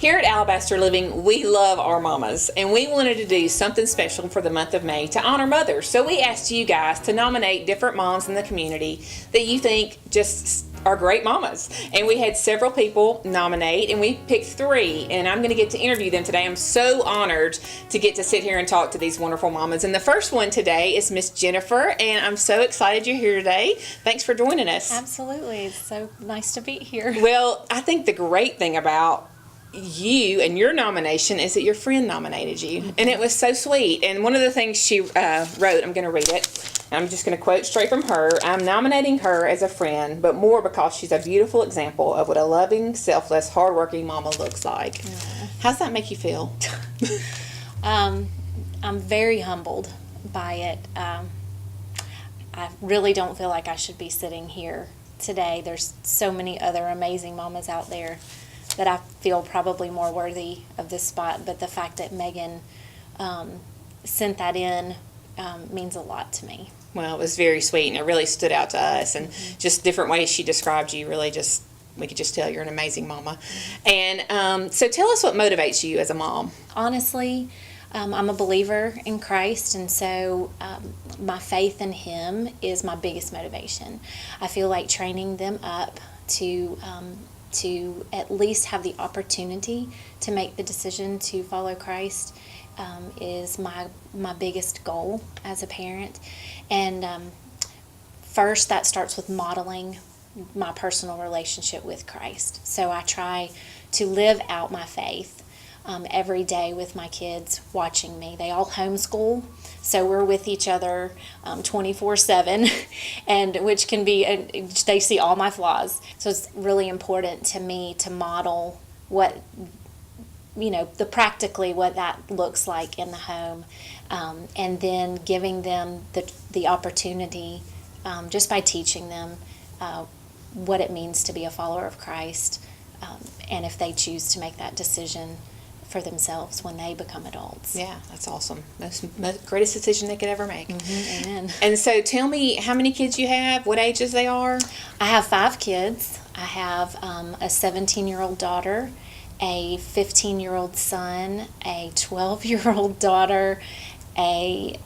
Here at Alabaster Living, we love our mamas, and we wanted to do something special for the month of May to honor mothers. So we asked you guys to nominate different moms in the community that you think just are great mamas. And we had several people nominate, and we picked 3, and I'm going to get to interview them today. I'm so honored to get to sit here and talk to these wonderful mamas. And the first one today is Miss Jennifer, and I'm so excited you're here today. Thanks for joining us. Absolutely. It's so nice to be here. Well, I think the great thing about you and your nomination is that your friend nominated you, and it was so sweet. And one of the things she wrote, I'm going to read it. I'm just going to quote straight from her. I'm nominating her as a friend, but more because she's a beautiful example of what a loving, selfless, hardworking mama looks like. How's that make you feel? I'm very humbled by it. I really don't feel like I should be sitting here today. There's so many other amazing mamas out there that I feel probably more worthy of this spot, but the fact that Megan sent that in means a lot to me. Well, it was very sweet, and it really stood out to us, and just different ways she described you really just, we could just tell you're an amazing mama. And so tell us what motivates you as a mom. Honestly, I'm a believer in Christ, and so my faith in Him is my biggest motivation. I feel like training them up to at least have the opportunity to make the decision to follow Christ is my biggest goal as a parent. And first, that starts with modeling my personal relationship with Christ. So I try to live out my faith every day with my kids watching me. They all homeschool, so we're with each other 24/7, and which can be, they see all my flaws. So it's really important to me to model what, practically what that looks like in the home, and then giving them the opportunity just by teaching them what it means to be a follower of Christ, and if they choose to make that decision for themselves when they become adults. Yeah, that's awesome. That's the greatest decision they could ever make. Amen. And so tell me how many kids you have, what ages they are. I have 5 kids. I have a 17-year-old daughter, a 15-year-old son, a 12-year-old daughter, a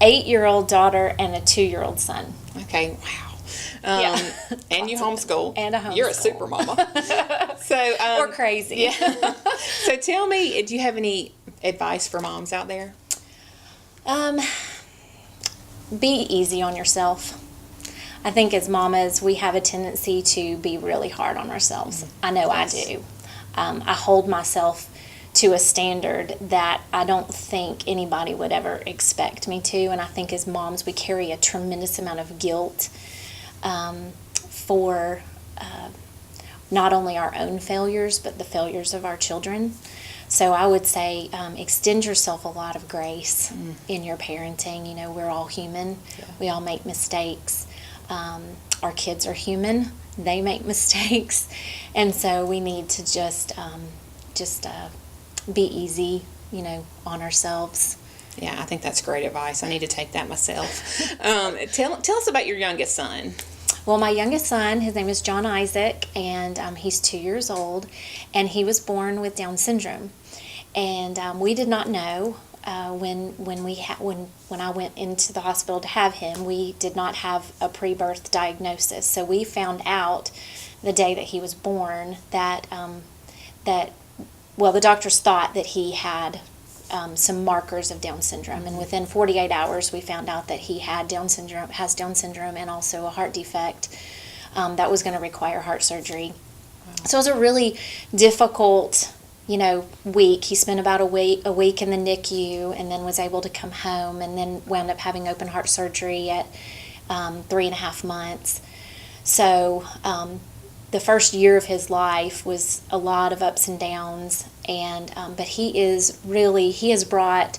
8-year-old daughter, and a 2-year-old son. Okay, wow. Yeah. And you homeschool. And a homeschool. You're a super mama. So Or crazy. Yeah. So tell me, do you have any advice for moms out there? Be easy on yourself. I think as mamas, we have a tendency to be really hard on ourselves. I know I do. I hold myself to a standard that I don't think anybody would ever expect me to. And I think as moms, we carry a tremendous amount of guilt for not only our own failures, but the failures of our children. So I would say extend yourself a lot of grace in your parenting. We're all human. Yeah. We all make mistakes. Our kids are human. They make mistakes. And so we need to just be easy, on ourselves. Yeah, I think that's great advice. I need to take that myself. Tell us about your youngest son. Well, my youngest son, his name is John Isaac, and he's 2 years old, and he was born with Down syndrome. And we did not know when I went into the hospital to have him. We did not have a pre-birth diagnosis, so we found out the day that he was born that the doctors thought that he had some markers of Down syndrome, and within 48 hours we found out that he has Down syndrome, and also a heart defect that was going to require heart surgery. Wow. So it was a really difficult, week. He spent about a week in the NICU, and then was able to come home, and then wound up having open heart surgery at 3.5 months. So the first year of his life was a lot of ups and downs, and but he has brought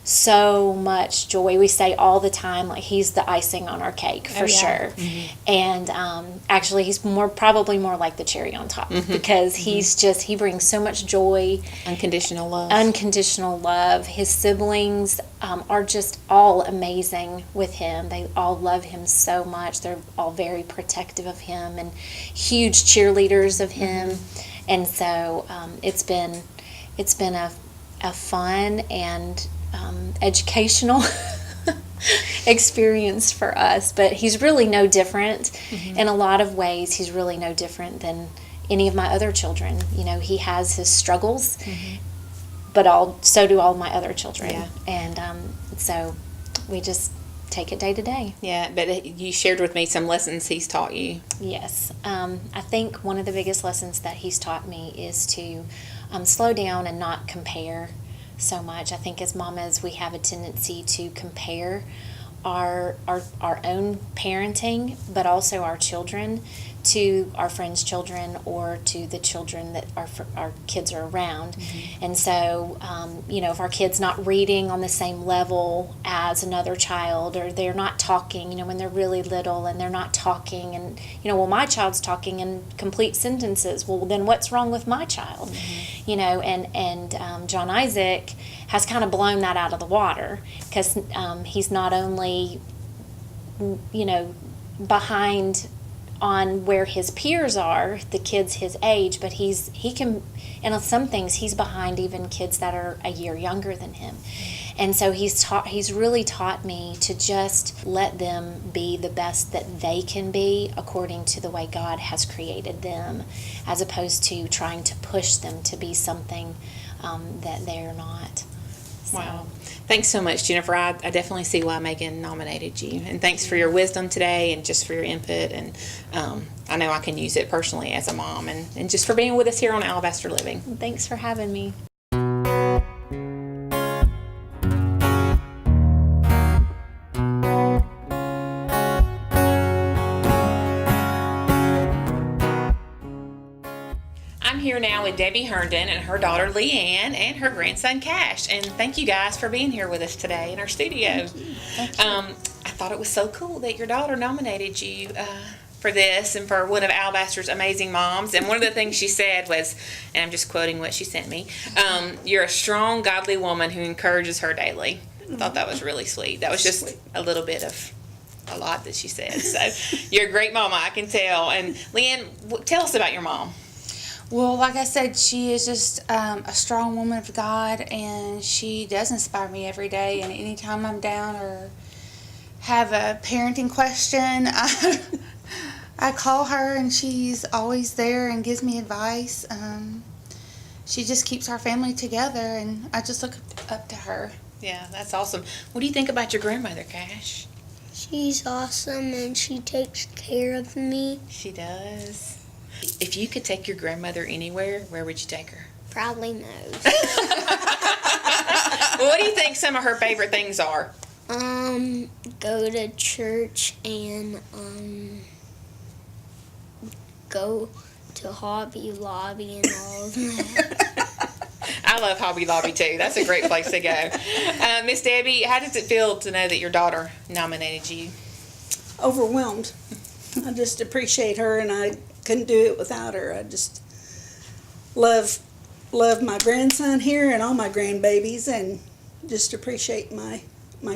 so much joy. We say all the time, like, he's the icing on our cake for sure. Mm-hmm. And actually, he's probably more like the cherry on top, because he brings so much joy, unconditional love. His siblings are just all amazing with him. They all love him so much. They're all very protective of him and huge cheerleaders of him. And so it's been a fun and educational experience for us. But he's really no different in a lot of ways. He's really no different than any of my other children. You know, he has his struggles, but so do all my other children. Yeah. And so we just take it day to day. Yeah, but you shared with me some lessons he's taught you. Yes. I think one of the biggest lessons that he's taught me is to slow down and not compare so much. I think as mamas, we have a tendency to compare our own parenting, but also our children, to our friends' children or to the children that our kids are around. And so, if our kid's not reading on the same level as another child, or they're not talking, when they're really little and they're not talking, and, well, my child's talking in complete sentences. Well, then what's wrong with my child? And John Isaac has kind of blown that out of the water, because he's not only, behind on where his peers are, the kids his age, but he can, and on some things he's behind even kids that are a year younger than him. And so he's really taught me to just let them be the best that they can be according to the way God has created them, as opposed to trying to push them to be something that they're not. So. Wow. Thanks so much, Jennifer. I definitely see why Megan nominated you. And thanks for your wisdom today, and just for your input. And I know I can use it personally as a mom, and just for being with us here on Alabaster Living. Thanks for having me. Here now with Debbie Herndon and her daughter Leanne and her grandson Cash, and thank you guys for being here with us today in our studio. Thank you. I thought it was so cool that your daughter nominated you for this and for one of Alabaster's amazing moms. And one of the things she said was, and I'm just quoting what she sent me, you're a strong, godly woman who encourages her daily. I thought that was really sweet. That was just a little bit of a lot that she said. So you're a great mama, I can tell. And Leanne, tell us about your mom. Well, like I said, she is just a strong woman of God, and she does inspire me every day. And anytime I'm down or have a parenting question, I call her, and she's always there and gives me advice. She just keeps our family together, and I just look up to her. Yeah, that's awesome. What do you think about your grandmother, Cash? She's awesome, and she takes care of me. She does. If you could take your grandmother anywhere, where would you take her? Probably knows. Well, what do you think some of her favorite things are? Go to church and go to Hobby Lobby and all of that. I love Hobby Lobby too. That's a great place to go. Miss Debbie, how does it feel to know that your daughter nominated you? Overwhelmed. I just appreciate her, and I couldn't do it without her. I just love my grandson here and all my grandbabies, and just appreciate my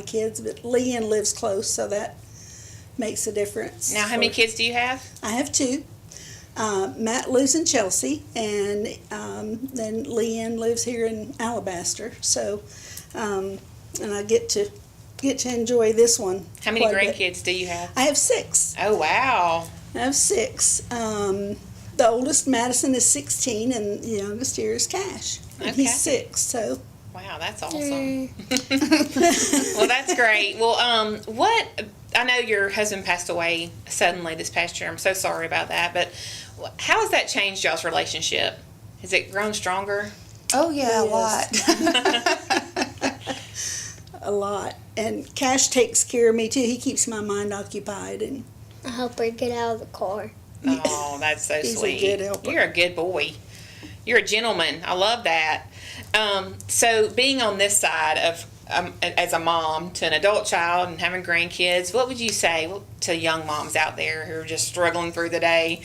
kids. But Leanne lives close, so that makes a difference. Now, how many kids do you have? I have two. Matt lives in Chelsea, and then Leanne lives here in Alabaster. So, and I get to enjoy this one. How many quite a bit. grandkids do you have? I have 6. Oh, wow. I have 6. The oldest, Madison, is 16, and the youngest here is Cash. And Okay. he's 6, so. Wow, that's awesome. Well, that's great. Well, I know your husband passed away suddenly this past year. I'm so sorry about that. But how has that changed y'all's relationship? Has it grown stronger? Oh, yeah, a Yes. lot. A lot. And Cash takes care of me, too. He keeps my mind occupied. And I help her get out of the car. Oh, that's so He's a sweet. good helper. You're a good boy. You're a gentleman. I love that. So being on this side of as a mom to an adult child and having grandkids, what would you say to young moms out there who are just struggling through the day?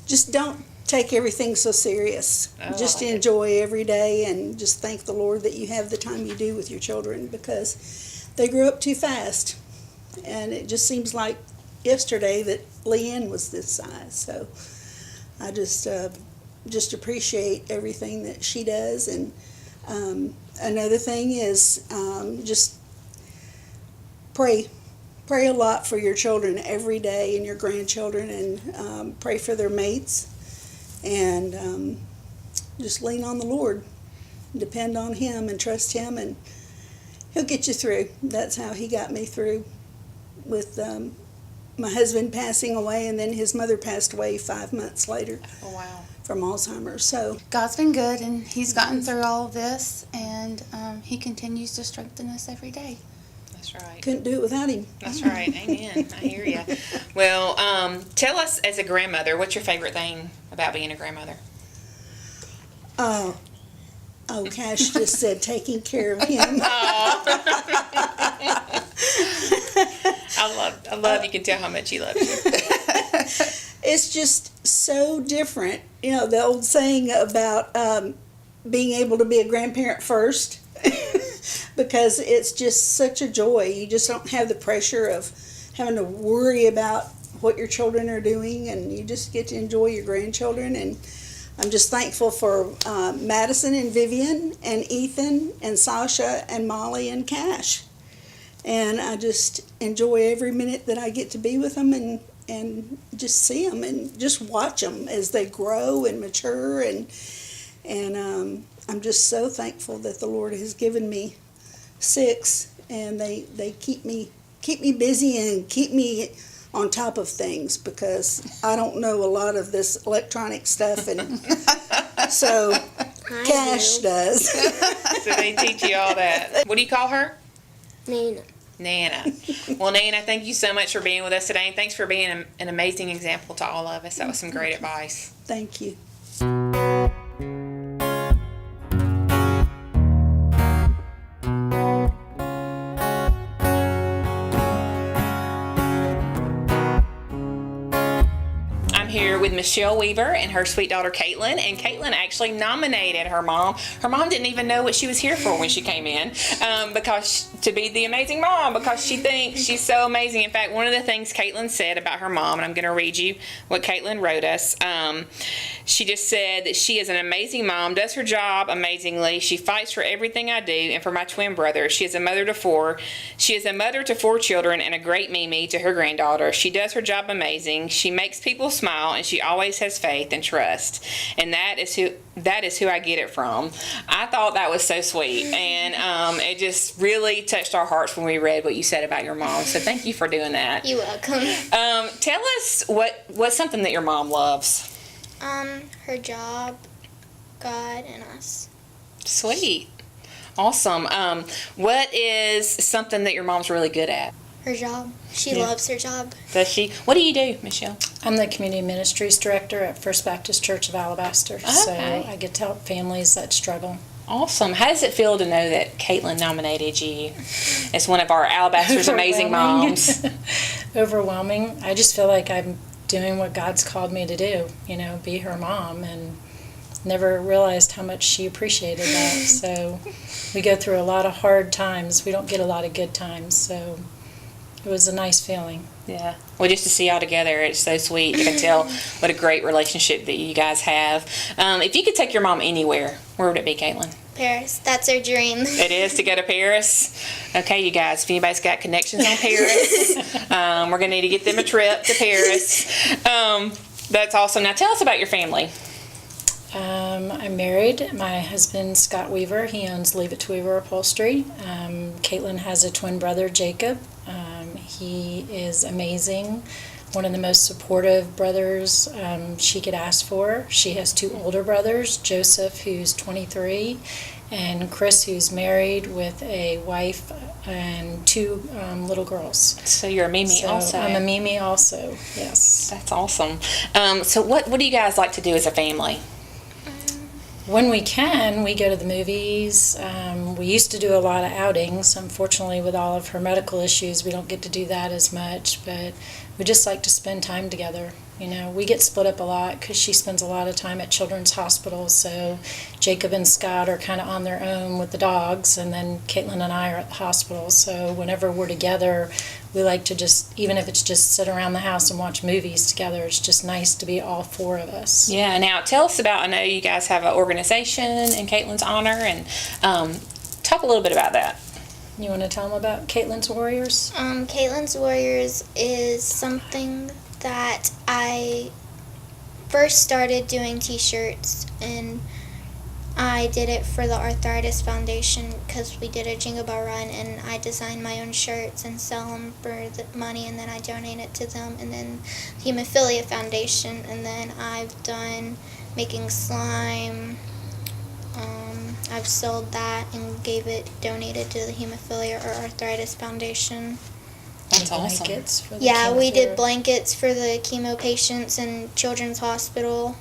just don't take everything so serious. Oh, Just I like it. enjoy every day, and just thank the Lord that you have the time you do with your children, because they grew up too fast. And it just seems like yesterday that Leanne was this size. So I just just appreciate everything that she does. And another thing is just pray a lot for your children every day and your grandchildren, and pray for their mates, and just lean on the Lord, depend on Him and trust Him, and He'll get you through. That's how He got me through with my husband passing away, and then his mother passed away 5 months later. Oh, wow. From Alzheimer's. So God's been good, and He's gotten through all of this, and He continues to strengthen us every day. That's right. couldn't do it without Him. That's right. Amen. I hear you. Well, tell us, as a grandmother, what's your favorite thing about being a grandmother? Oh, Cash just said taking care of him. I love. You can tell how much he loves you. It's just so different. You know, the old saying about being able to be a grandparent first, because it's just such a joy. You just don't have the pressure of having to worry about what your children are doing, and you just get to enjoy your grandchildren. And I'm just thankful for Madison and Vivian and Ethan and Sasha and Molly and Cash. And I just enjoy every minute that I get to be with them, and just see them and just watch them as they grow and mature. And I'm just so thankful that the Lord has given me 6, and they keep me busy and keep me on top of things, because I don't know a lot of this electronic stuff, and so Cash does. So they teach you all that. What do you call her? Nina. Nana. Well, Nana, thank you so much for being with us today, and thanks for being an amazing example to all of us. That was some great advice. Thank you. Here with Michelle Weaver and her sweet daughter Caitlin, and Caitlin actually nominated her mom. Her mom didn't even know what she was here for when she came in, because to be the amazing mom, because she thinks she's so amazing. In fact, one of the things Caitlin said about her mom, and I'm going to read you what Caitlin wrote us. She just said that she is an amazing mom, does her job amazingly. She fights for everything I do and for my twin brother. She is a mother to 4. She is a mother to 4 children and a great Mimi to her granddaughter. She does her job amazing. She makes people smile, and she always has faith and trust. And that is who I get it from. I thought that was so sweet, and it just really touched our hearts when we read what you said about your mom. So thank you for doing that. You're welcome. Tell us what's something that your mom loves. Her job, God, and us. Sweet. Awesome. What is something that your mom's really good at? Her job. She loves her job. Does she? What do you do, Michelle? I'm the Community Ministries Director at First Baptist Church of Alabaster, so I get to help families that struggle. Awesome. How does it feel to know that Caitlin nominated you as one of our Alabaster's amazing moms? Overwhelming. I just feel like I'm doing what God's called me to do, be her mom, and never realized how much she appreciated that. So we go through a lot of hard times. We don't get a lot of good times, so it was a nice feeling. Yeah. Well, just to see y'all together, it's so sweet. You can tell what a great relationship that you guys have. If you could take your mom anywhere, where would it be, Caitlin? Paris. That's her dream. It is to go to Paris. Okay, you guys, if anybody's got connections on Paris, we're going to need to get them a trip to Paris. That's awesome. Now tell us about your family. I'm married. My husband, Scott Weaver, he owns Leave It to Weaver Upholstery. Caitlin has a twin brother, Jacob. He is amazing. One of the most supportive brothers she could ask for. She has 2 older brothers, Joseph, who's 23, and Chris, who's married with a wife and 2 little girls. So you're a Mimi also. I'm a Mimi also, yes. That's awesome. So what do you guys like to do as a family? When we can, we go to the movies. We used to do a lot of outings. Unfortunately, with all of her medical issues, we don't get to do that as much, but we just like to spend time together. You know, we get split up a lot because she spends a lot of time at children's hospitals. So Jacob and Scott are kind of on their own with the dogs, and then Caitlin and I are at the hospital. So whenever we're together, we like to just, even if it's just sit around the house and watch movies together, it's just nice to be all four of us. Yeah, now tell us about, I know you guys have an organization in Caitlin's honor, and talk a little bit about that. You want to tell them about Caitlin's Warriors? Caitlin's Warriors is something that I first started doing t-shirts, and I did it for the Arthritis Foundation because we did a Jingle Bell run, and I designed my own shirts and sell them for the money, and then I donate it to them, and then the Hemophilia Foundation, and then I've done making slime. I've sold that and donated to the Hemophilia or Arthritis Foundation. That's awesome. Blankets for the Yeah, we did chemo. blankets for the chemo patients in Children's Hospital.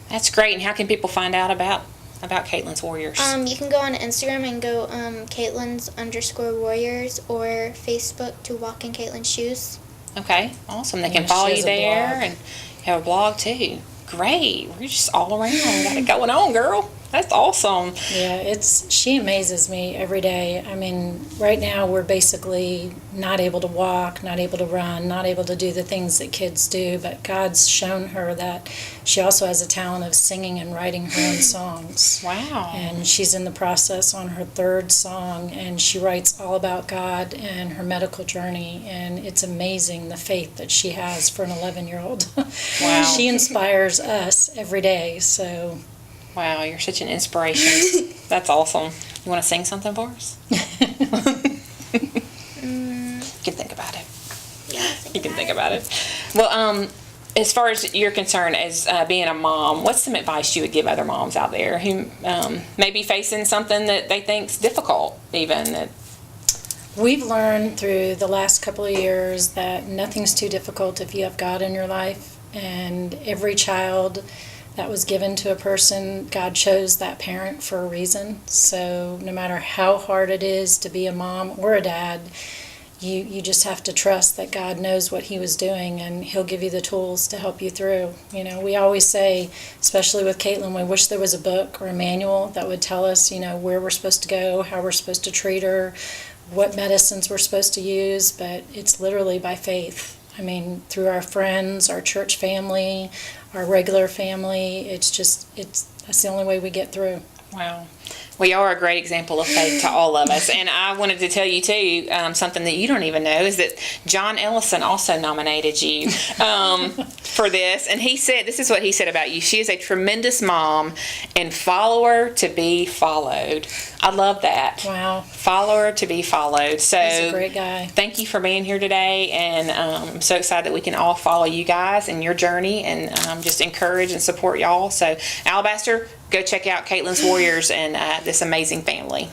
That's great. And how can people find out about Caitlin's Warriors? You can go on Instagram and go Caitlins_Warriors, or Facebook to Walk in Caitlin's Shoes. Okay, awesome. They Yeah, can follow she you has a there, blog. and you have a blog too. Great. We're just all around. Got it going on, girl. That's awesome. Yeah, she amazes me every day. I mean, right now we're basically not able to walk, not able to run, not able to do the things that kids do, but God's shown her that she also has a talent of singing and writing her own songs. Wow. And she's in the process on her third song, and she writes all about God and her medical journey, and it's amazing the faith that she has for an 11-year-old. Wow. She inspires us every day, so... Wow, you're such an inspiration. That's awesome. You want to sing something for us? You can think about it. You can think about it. Well, as far as you're concerned, as being a mom, what's some advice you would give other moms out there who may be facing something that they think's difficult, even? We've learned through the last couple of years that nothing's too difficult if you have God in your life, and every child that was given to a person, God chose that parent for a reason. So no matter how hard it is to be a mom or a dad, you just have to trust that God knows what he was doing, and he'll give you the tools to help you through. You know, we always say, especially with Caitlin, we wish there was a book or a manual that would tell us, you know, where we're supposed to go, how we're supposed to treat her, what medicines we're supposed to use, but it's literally by faith. I mean, through our friends, our church family, our regular family, that's the only way we get through. Wow. Well, you are a great example of faith to all of us. And I wanted to tell you, too, something that you don't even know is that John Ellison also nominated you for this. And he said, this is what he said about you. She is a tremendous mom and follower to be followed. I love that. Wow. Follower to be followed. So He's a great guy. Thank you for being here today. And I'm so excited that we can all follow you guys and your journey and just encourage and support y'all. So, Alabaster, go check out Caitlin's Warriors and this amazing family.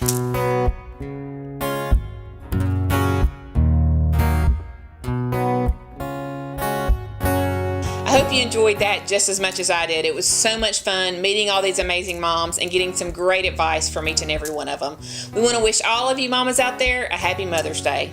I hope you enjoyed that just as much as I did. It was so much fun meeting all these amazing moms and getting some great advice from each and every one of them. We want to wish all of you mamas out there a happy Mother's Day.